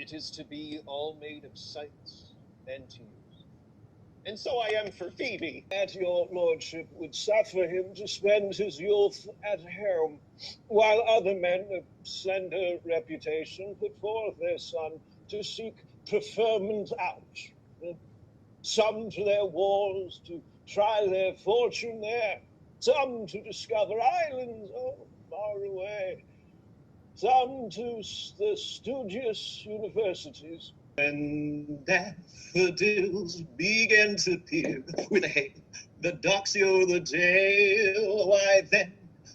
It is to be all made of sights and tears. And so I am for Phoebe. That your lordship would suffer him to spend his youth at home, while other men of slender reputation put forth their son to seek preferment out. Some to their wars to try their fortune there, some to discover islands far away, some to the studious universities. When daffodils begin to peer with hay, the doxy o'er the dale, why then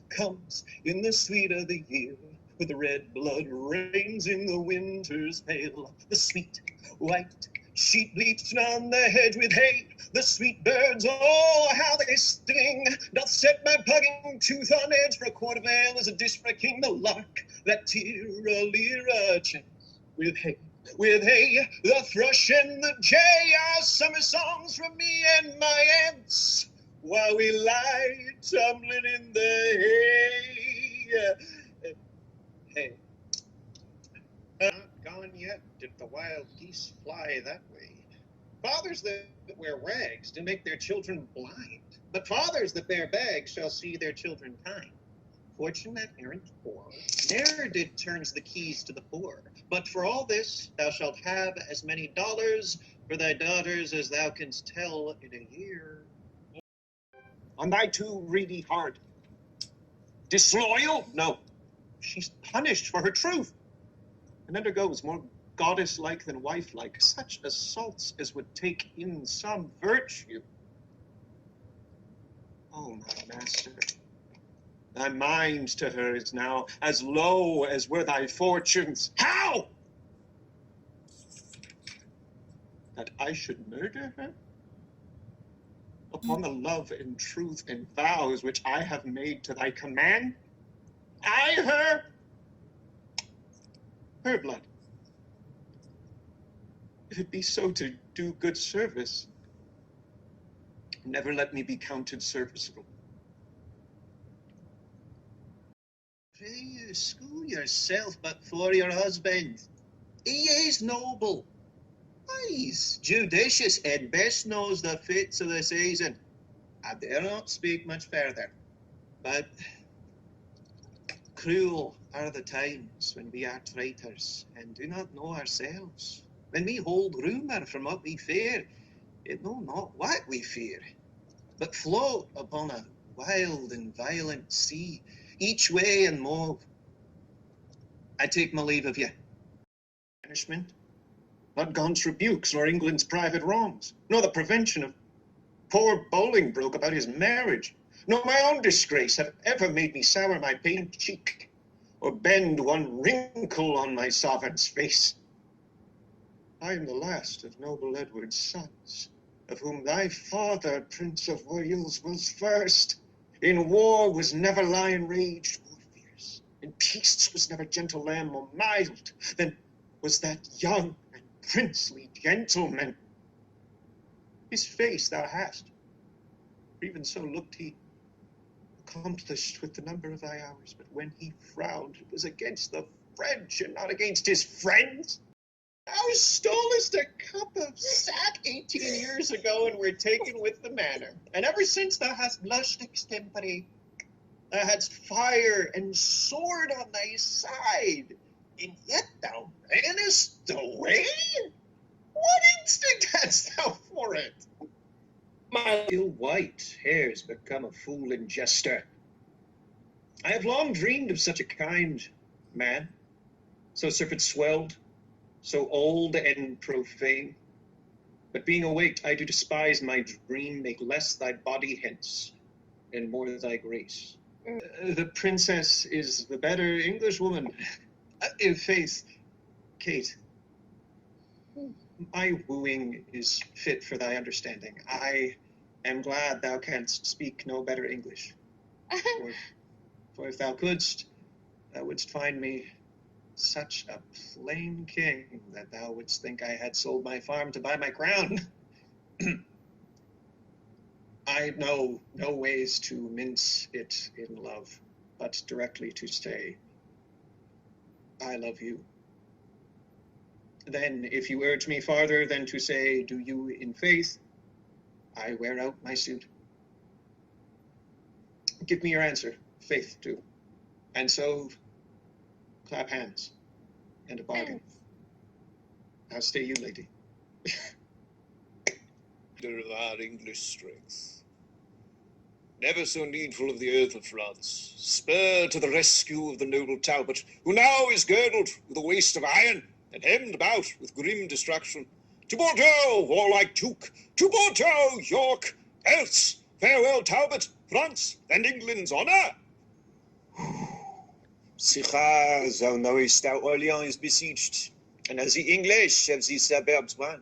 comes in the sweet of the year, with the red blood reigns in the winter's pale, the sweet white sheep bleached on the hedge with hay, the sweet birds, oh, how they sting, doth set my pugging tooth on edge, for a quart of ale is a dish for a king, the lark that tira-lira chants with hay. With hay, the thrush and the jay are summer songs from me and my aunts, while we lie tumbling in the hay. Hey. Not gone yet did the wild geese fly that way. Fathers that wear rags do make their children blind, but fathers that bear bags shall see their children kind. Fortunate errant poor, ne'er did turns the keys to the poor, but for all this thou shalt have as many dollars for thy daughters as thou canst tell in a year. On thy too reedy heart. Disloyal? No. She's punished for her truth, and undergoes more goddess-like than wife-like such assaults as would take in some virtue. Oh, my master, thy mind to her is now as low as were thy fortunes. How? That I should murder her? Upon the love and truth and vows which I have made to thy command? I her blood. If it be so to do good service, never let me be counted serviceable. Pray you school yourself but for your husband. He is noble. He's judicious and best knows the fits of the season. I dare not speak much further, but cruel are the times when we are traitors and do not know ourselves. When we hold rumour from what we fear, it know not what we fear, but float upon a wild and violent sea, each way and move. I take my leave of you. Punishment, not Gaunt's rebukes, nor England's private wrongs, nor the prevention of poor Bolingbroke about his marriage, nor my own disgrace have ever made me sour my pained cheek, or bend one wrinkle on my sovereign's face. I am the last of noble Edward's sons, of whom thy father, Prince of Wales, was first. In war was never lion raged more fierce, in peace was never gentle lamb more mild, than was that young and princely gentleman. His face thou hast, for even so looked he, accomplished with the number of thy hours, but when he frowned, it was against the French and not against his friends. Thou stolest a cup of sack 18 years ago and were taken with the manor. And ever since thou hast blushed extempore, thou hadst fire and sword on thy side, and yet thou ranest away? What instinct hadst thou for it? My ill white hair's become a fool and jester. I have long dreamed of such a kind man, so serpent swelled, so old and profane. But being awaked, I do despise my dream, make less thy body hence, and more thy grace. The princess is the better Englishwoman. In faith, Kate, my wooing is fit for thy understanding. I am glad thou canst speak no better English. For if thou couldst, thou wouldst find me such a plain king that thou wouldst think I had sold my farm to buy my crown. I know no ways to mince it in love, but directly to say, I love you. Then, if you urge me farther than to say, do you in faith, I wear out my suit. Give me your answer, faith too. And so, clap hands, and a bargain. How stay you, lady? Of our English strength, never so needful of the earth of France, spurred to the rescue of the noble Talbot, who now is girdled with a waist of iron, and hemmed about with grim destruction. To Bordeaux, warlike Duke, to Bordeaux, York, else farewell Talbot, France, and England's honour. CCR, thou knowest how Orleans is besieged, and as the English have these suburbs won.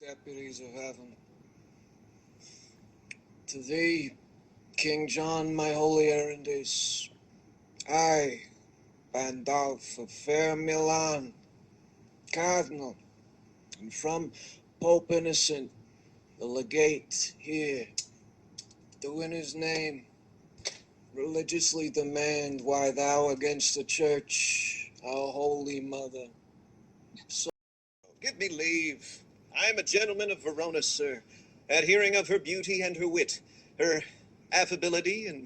Deputies of heaven, to thee, King John, my holy errand is. I, Pandulph of fair Milan, Cardinal, and from Pope Innocent, the legate here, do in his name religiously demand why thou against the church, our holy mother. So Give me leave. I am a gentleman of Verona, sir, at hearing of her beauty and her wit, her affability and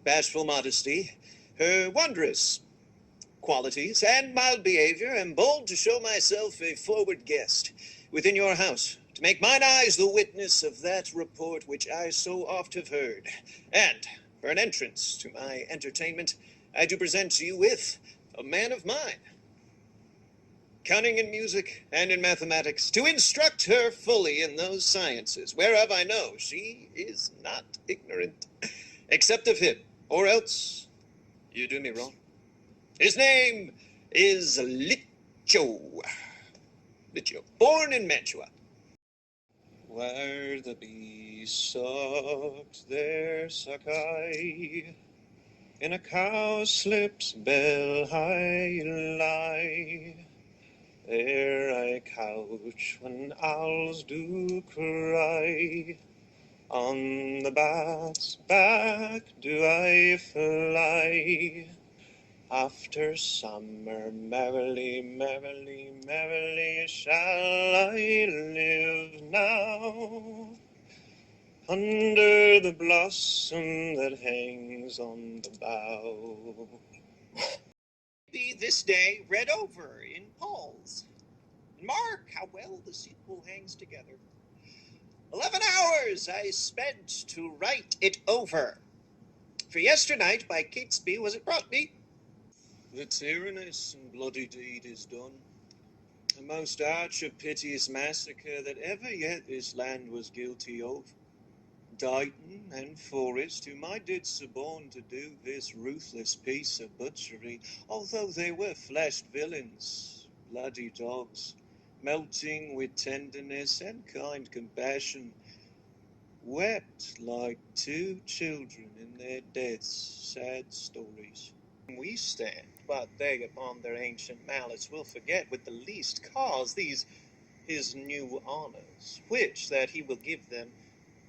bashful modesty, her wondrous qualities and mild behavior, am bold to show myself a forward guest within your house, to make mine eyes the witness of that report which I so oft have heard. And for an entrance to my entertainment, I do present to you with a man of mine, cunning in music and in mathematics, to instruct her fully in those sciences, whereof I know she is not ignorant, except of him, or else you do me wrong. His name is Liccio, born in Mantua, where the bee sucked their succi, in a cowslip's bell high lie. There I couch when owls do cry, on the bat's back do I fly. After summer merrily, merrily, merrily shall I live now, under the blossom that hangs on the bough. Be this day read over in Paul's. And mark how well the sequel hangs together. 11 hours I spent to write it over. For yesternight by Catesby was it brought me. The tyrannous and bloody deed is done, the most arch of piteous massacre that ever yet this land was guilty of. Dighton and Forrest, whom I did suborn to do this ruthless piece of butchery, although they were fleshed villains, bloody dogs, melting with tenderness and kind compassion, wept like two children in their death's sad stories. We stand, but they upon their ancient malice will forget with the least cause these his new honors, which that he will give them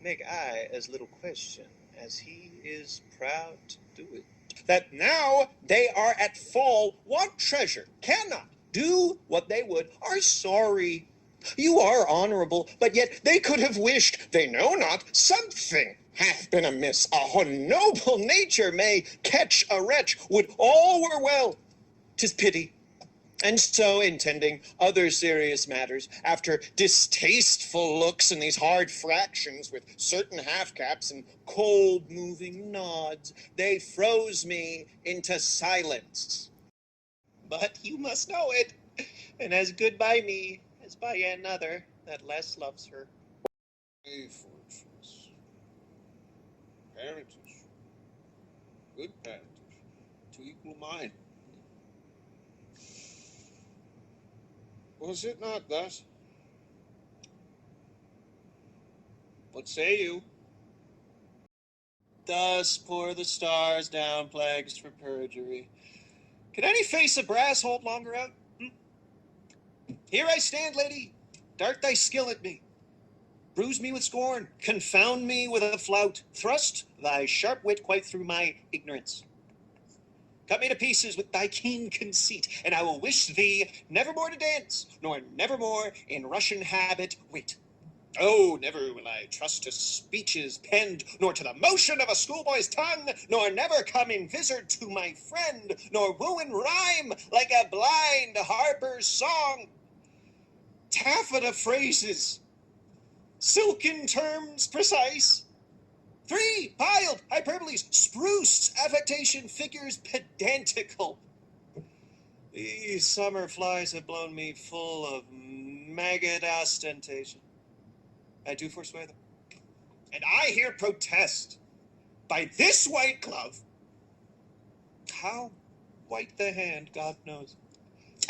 make I as little question as he is proud to do it. That now they are at fall, want treasure, cannot do what they would, are sorry. You are honorable, but yet they could have wished, they know not, something hath been amiss. A noble nature may catch a wretch, would all were well. 'Tis pity. And so, intending other serious matters, after distasteful looks and these hard fractions with certain half-caps and cold-moving nods, they froze me into silence. But you must know it, and as good by me as by another that less loves her. A fortress, parentage, good parentage, to equal mine. Was it not thus? What say you? Thus pour the stars down plagues for perjury. Can any face of brass hold longer out? Here I stand, lady. Dart thy skill at me. Bruise me with scorn. Confound me with a flout. Thrust thy sharp wit quite through my ignorance. Cut me to pieces with thy keen conceit, and I will wish thee nevermore to dance, nor nevermore in Russian habit wit. Oh, never will I trust to speeches penned, nor to the motion of a schoolboy's tongue, nor never come in vizard to my friend, nor woo in rhyme like a blind harper's song. Taffeta phrases, silken terms precise, three-piled hyperboles, spruce affectation, figures pedantical. These summer flies have blown me full of maggot ostentation. I do forswear them. And I here protest by this white glove, how white the hand, God knows.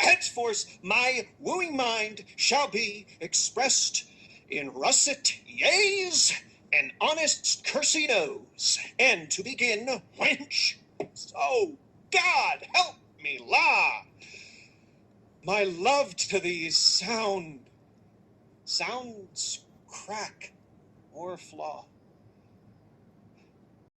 Henceforth my wooing mind shall be expressed in russet yeas and honest cursey noes. And to begin, wench, so God help me, la, my love to thee sounds crack or flaw.